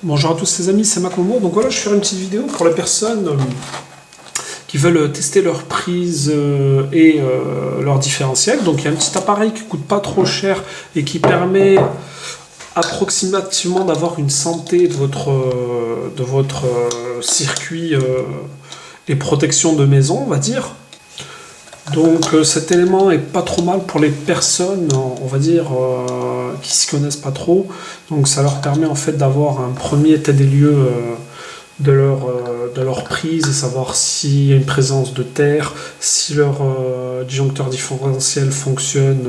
Bonjour à tous les amis, c'est Macombo. Donc voilà, je vais faire une petite vidéo pour les personnes qui veulent tester leur prise et leur différentiel. Donc il y a un petit appareil qui coûte pas trop cher et qui permet approximativement d'avoir une santé de votre circuit et protection de maison, on va dire. Donc cet élément est pas trop mal pour les personnes, on va dire, qui s'y connaissent pas trop. Donc ça leur permet en fait d'avoir un premier état des lieux de leur prise et savoir s'il y a une présence de terre, si leur disjoncteur différentiel fonctionne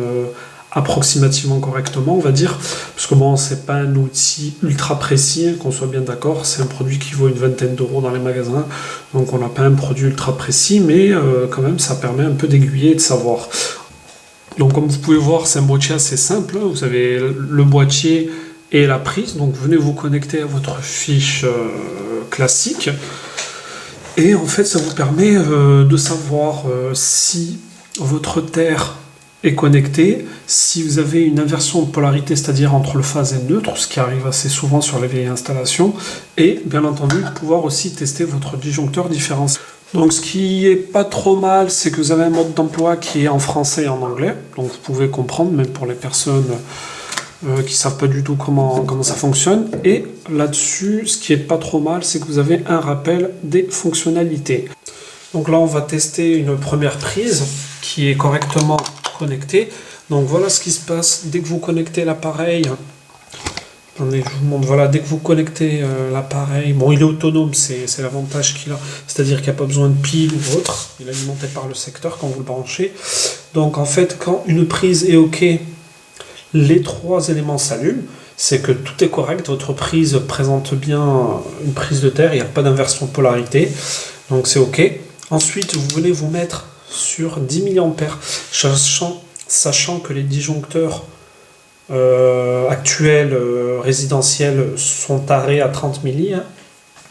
approximativement correctement, on va dire. Parce que bon, c'est pas un outil ultra précis, hein, qu'on soit bien d'accord, c'est un produit qui vaut une vingtaine d'euros dans les magasins, donc on n'a pas un produit ultra précis, mais quand même ça permet un peu d'aiguiller et de savoir. Donc comme vous pouvez voir, c'est un boîtier assez simple, hein. Vous avez le boîtier et la prise, donc venez vous connecter à votre fiche classique, et en fait ça vous permet de savoir si votre terre est connecté, si vous avez une inversion de polarité, c'est-à-dire entre le phase et le neutre, ce qui arrive assez souvent sur les vieilles installations, et bien entendu pouvoir aussi tester votre disjoncteur différentiel. Donc ce qui est pas trop mal, c'est que vous avez un mode d'emploi qui est en français et en anglais, donc vous pouvez comprendre, même pour les personnes qui savent pas du tout comment ça fonctionne. Et là-dessus, ce qui est pas trop mal, c'est que vous avez un rappel des fonctionnalités. Donc là, on va tester une première prise qui est correctement connectée. Donc voilà ce qui se passe dès que vous connectez l'appareil. Attendez, je vous montre. Voilà, dès que vous connectez l'appareil, bon, il est autonome, c'est l'avantage qu'il a, c'est-à-dire qu'il n'y a pas besoin de pile ou autre. Il est alimenté par le secteur quand vous le branchez. Donc en fait, quand une prise est OK, les trois éléments s'allument. C'est que tout est correct, votre prise présente bien une prise de terre, il n'y a pas d'inversion de polarité, donc c'est OK. Ensuite, vous venez vous mettre sur 10 mA, sachant que les disjoncteurs actuels résidentiels sont tarés à 30 milli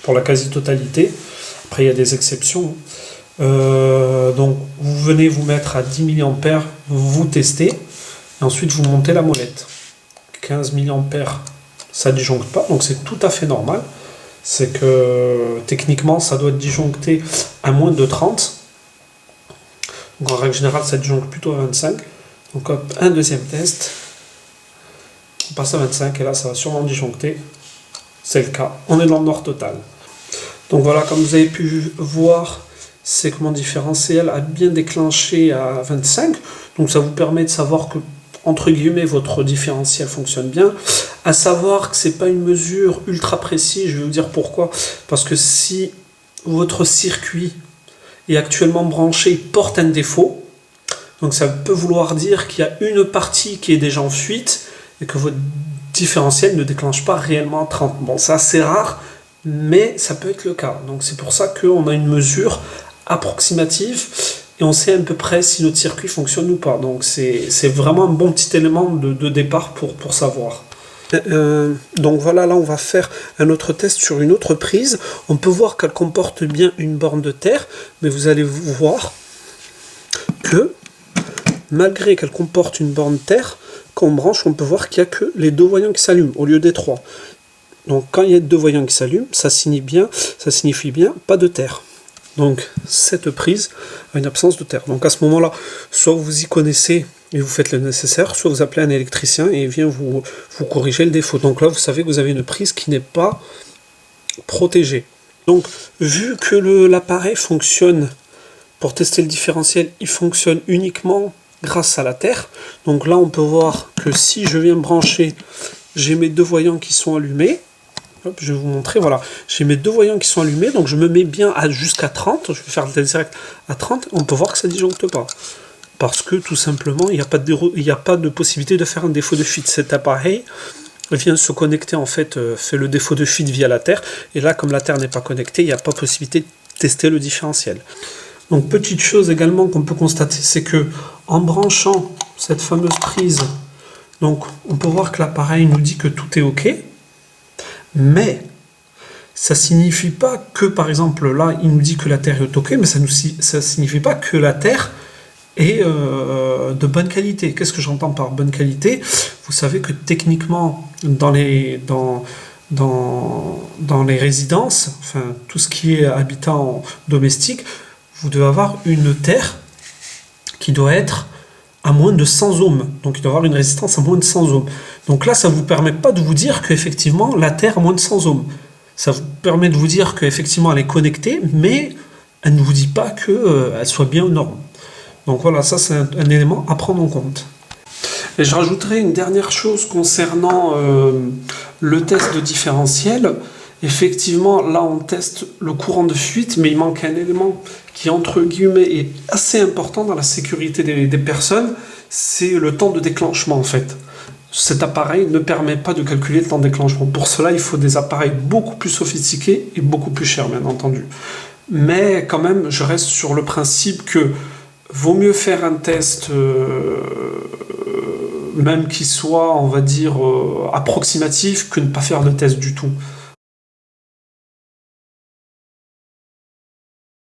pour la quasi-totalité. Après, il y a des exceptions. Donc, vous venez vous mettre à 10 mA, vous testez, et ensuite vous montez la molette. 15 mA, ça ne disjoncte pas, donc c'est tout à fait normal. C'est que techniquement, ça doit être disjoncté à moins de 30. Donc en règle générale, ça disjoncte plutôt à 25. Donc hop, un deuxième test. On passe à 25 et là, ça va sûrement disjoncter. C'est le cas. On est dans le noir total. Donc voilà, comme vous avez pu voir, c'est que mon différentiel a bien déclenché à 25. Donc ça vous permet de savoir que, entre guillemets, votre différentiel fonctionne bien. À savoir que c'est pas une mesure ultra précise, je vais vous dire pourquoi. Parce que si votre circuit est actuellement branché, il porte un défaut, donc ça peut vouloir dire qu'il y a une partie qui est déjà en fuite et que votre différentiel ne déclenche pas réellement à 30. Bon, c'est assez rare, mais ça peut être le cas. Donc c'est pour ça qu'on a une mesure approximative et on sait à peu près si notre circuit fonctionne ou pas. Donc c'est vraiment un bon petit élément de départ pour savoir. Donc voilà, là on va faire un autre test sur une autre prise. On peut voir qu'elle comporte bien une borne de terre, mais vous allez voir que malgré qu'elle comporte une borne terre, quand on branche, on peut voir qu'il n'y a que les deux voyants qui s'allument au lieu des trois. Donc quand il y a deux voyants qui s'allument, ça signifie bien pas de terre. Donc cette prise a une absence de terre. Donc à ce moment-là, soit vous y connaissez et vous faites le nécessaire, soit vous appelez un électricien et il vient vous corriger le défaut. Donc là, vous savez que vous avez une prise qui n'est pas protégée. Donc vu que l'appareil fonctionne, pour tester le différentiel, il fonctionne uniquement grâce à la terre. Donc là, on peut voir que si je viens brancher, j'ai mes deux voyants qui sont allumés. Hop, je vais vous montrer, voilà, j'ai mes deux voyants qui sont allumés, donc je me mets bien jusqu'à 30, je vais faire le test direct à 30, on peut voir que ça ne disjoncte pas. Parce que tout simplement, il n'y a pas de possibilité de faire un défaut de fuite. Cet appareil vient se connecter, en fait, fait le défaut de fuite via la terre, et là, comme la terre n'est pas connectée, il n'y a pas possibilité de tester le différentiel. Donc, petite chose également qu'on peut constater, c'est que en branchant cette fameuse prise, donc on peut voir que l'appareil nous dit que tout est OK, mais ça ne signifie pas que, par exemple, là, il nous dit que la Terre est OK, mais ça ne signifie pas que la Terre est de bonne qualité. Qu'est-ce que j'entends par bonne qualité? Vous savez que techniquement, dans dans les résidences, enfin tout ce qui est habitat domestique, vous devez avoir une terre qui doit être à moins de 100 ohms. Donc il doit avoir une résistance à moins de 100 ohms. Donc là, ça ne vous permet pas de vous dire qu'effectivement, la Terre a moins de 100 ohms. Ça vous permet de vous dire qu'effectivement, elle est connectée, mais elle ne vous dit pas qu'elle soit bien aux normes. Donc voilà, ça c'est un élément à prendre en compte. Et je rajouterai une dernière chose concernant le test de différentiel. Effectivement, là on teste le courant de fuite, mais il manque un élément qui, entre guillemets, est assez important dans la sécurité des personnes, c'est le temps de déclenchement en fait. Cet appareil ne permet pas de calculer le temps de déclenchement. Pour cela, il faut des appareils beaucoup plus sophistiqués et beaucoup plus chers, bien entendu. Mais quand même, je reste sur le principe que vaut mieux faire un test, même qui soit, on va dire, approximatif, que ne pas faire de test du tout.